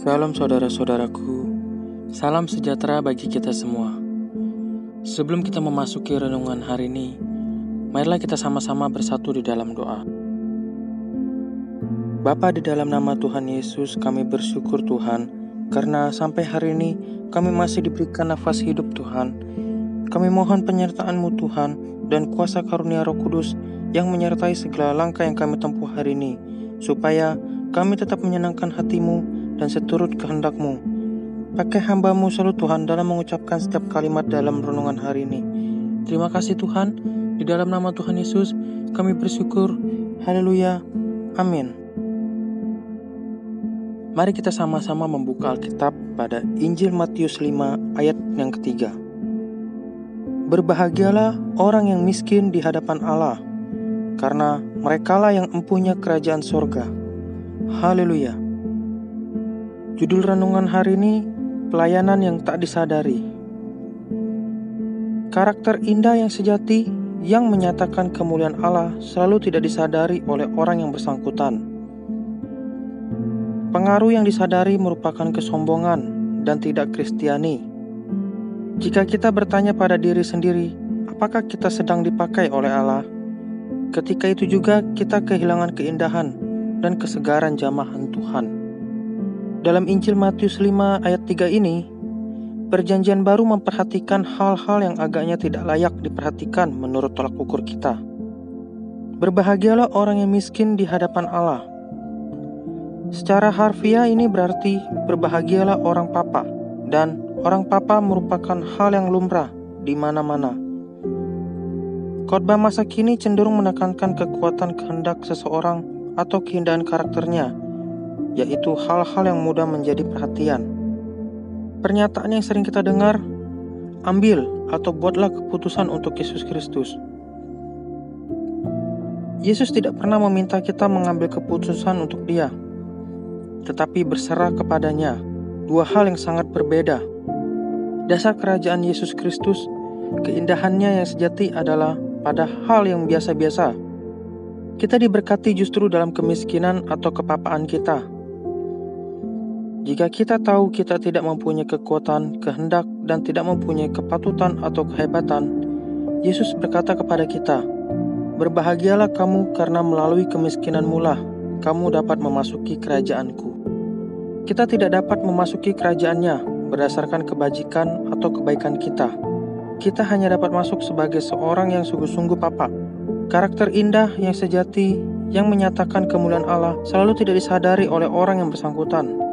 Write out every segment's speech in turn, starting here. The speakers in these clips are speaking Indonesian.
Salam saudara-saudaraku, salam sejahtera bagi kita semua. Sebelum kita memasuki renungan hari ini, marilah kita sama-sama bersatu di dalam doa. Bapa, di dalam nama Tuhan Yesus, kami bersyukur Tuhan, karena sampai hari ini kami masih diberikan nafas hidup Tuhan. Kami mohon penyertaan-Mu Tuhan dan kuasa karunia Roh Kudus yang menyertai segala langkah yang kami tempuh hari ini, supaya kami tetap menyenangkan hati-Mu dan seturut kehendak-Mu. Pakai hamba-Mu selalu Tuhan dalam mengucapkan setiap kalimat dalam renungan hari ini. Terima kasih Tuhan, di dalam nama Tuhan Yesus kami bersyukur. Haleluya, amin. Mari kita sama-sama membuka Alkitab pada Injil Matius 5 ayat yang ketiga. Berbahagialah orang yang miskin di hadapan Allah, karena merekalah yang empunya kerajaan sorga. Haleluya. Judul renungan hari ini, pelayanan yang tak disadari. Karakter indah yang sejati yang menyatakan kemuliaan Allah selalu tidak disadari oleh orang yang bersangkutan. Pengaruh yang disadari merupakan kesombongan dan tidak Kristiani. Jika kita bertanya pada diri sendiri, apakah kita sedang dipakai oleh Allah? Ketika itu juga kita kehilangan keindahan dan kesegaran jamahan Tuhan. Dalam Injil Matius 5 ayat 3 ini, Perjanjian Baru memperhatikan hal-hal yang agaknya tidak layak diperhatikan menurut tolak ukur kita. Berbahagialah orang yang miskin di hadapan Allah. Secara harfiah ini berarti berbahagialah orang papa, dan orang papa merupakan hal yang lumrah di mana-mana. Khotbah masa kini cenderung menekankan kekuatan kehendak seseorang atau keindahan karakternya, yaitu hal-hal yang mudah menjadi perhatian. Pernyataan yang sering kita dengar, ambil atau buatlah keputusan untuk Yesus Kristus. Yesus tidak pernah meminta kita mengambil keputusan untuk Dia, tetapi berserah kepadanya, dua hal yang sangat berbeda. Dasar kerajaan Yesus Kristus, keindahannya yang sejati adalah pada hal yang biasa-biasa. Kita diberkati justru dalam kemiskinan atau kepapaan kita. Jika kita tahu kita tidak mempunyai kekuatan, kehendak, dan tidak mempunyai kepatutan atau kehebatan, Yesus berkata kepada kita, "Berbahagialah kamu karena melalui kemiskinanmu lah kamu dapat memasuki kerajaan-Ku." Kita tidak dapat memasuki kerajaan-Nya berdasarkan kebajikan atau kebaikan kita. Kita hanya dapat masuk sebagai seorang yang sungguh-sungguh papa. Karakter indah yang sejati yang menyatakan kemuliaan Allah selalu tidak disadari oleh orang yang bersangkutan.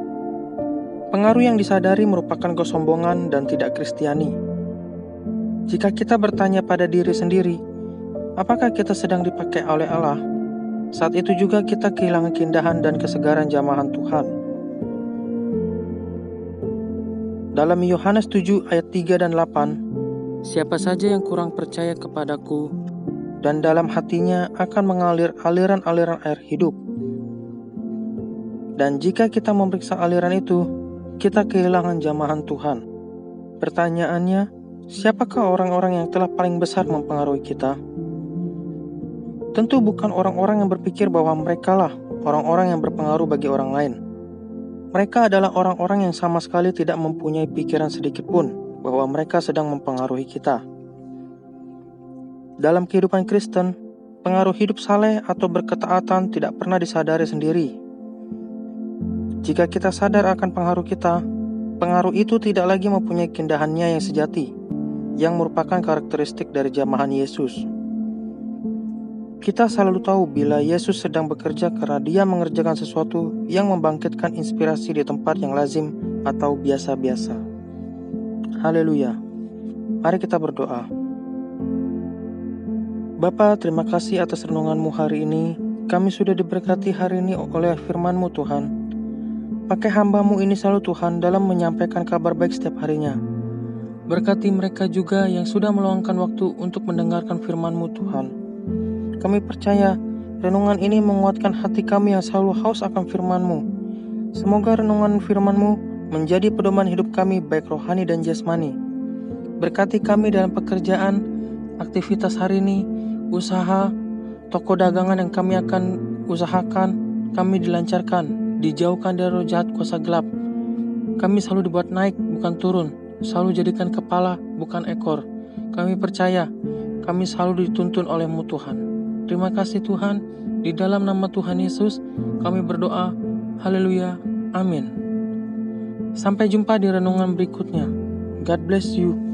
Pengaruh yang disadari merupakan kesombongan dan tidak Kristiani. Jika kita bertanya pada diri sendiri, apakah kita sedang dipakai oleh Allah? Saat itu juga kita kehilangan keindahan dan kesegaran jamahan Tuhan. Dalam Yohanes 7 ayat 3 dan 8, siapa saja yang kurang percaya kepadaku dan dalam hatinya akan mengalir aliran-aliran air hidup. Dan jika kita memeriksa aliran itu, kita kehilangan jamahan Tuhan. Pertanyaannya, siapakah orang-orang yang telah paling besar mempengaruhi kita? Tentu bukan orang-orang yang berpikir bahwa merekalah orang-orang yang berpengaruh bagi orang lain. Mereka adalah orang-orang yang sama sekali tidak mempunyai pikiran sedikit pun bahwa mereka sedang mempengaruhi kita. Dalam kehidupan Kristen, pengaruh hidup saleh atau berketaatan tidak pernah disadari sendiri. Jika kita sadar akan pengaruh kita, pengaruh itu tidak lagi mempunyai keindahannya yang sejati, yang merupakan karakteristik dari jamahan Yesus. Kita selalu tahu bila Yesus sedang bekerja karena Dia mengerjakan sesuatu yang membangkitkan inspirasi di tempat yang lazim atau biasa-biasa. Haleluya. Mari kita berdoa. Bapa, terima kasih atas renungan-Mu hari ini. Kami sudah diberkati hari ini oleh firman-Mu Tuhan. Pakai hamba-Mu ini selalu Tuhan dalam menyampaikan kabar baik setiap harinya. Berkati mereka juga yang sudah meluangkan waktu untuk mendengarkan firman-Mu Tuhan. Kami percaya renungan ini menguatkan hati kami yang selalu haus akan firman-Mu. Semoga renungan firman-Mu menjadi pedoman hidup kami baik rohani dan jasmani. Berkati kami dalam pekerjaan, aktivitas hari ini, usaha, toko dagangan yang kami akan usahakan, kami dilancarkan, dijauhkan dari roh jahat kuasa gelap, Kami selalu dibuat naik, bukan turun. Selalu jadikan kepala, bukan ekor. Kami percaya, kami selalu dituntun oleh-Mu Tuhan. Terima kasih Tuhan, di dalam nama Tuhan Yesus, kami berdoa. Haleluya, amin. Sampai jumpa di renungan berikutnya. God bless you.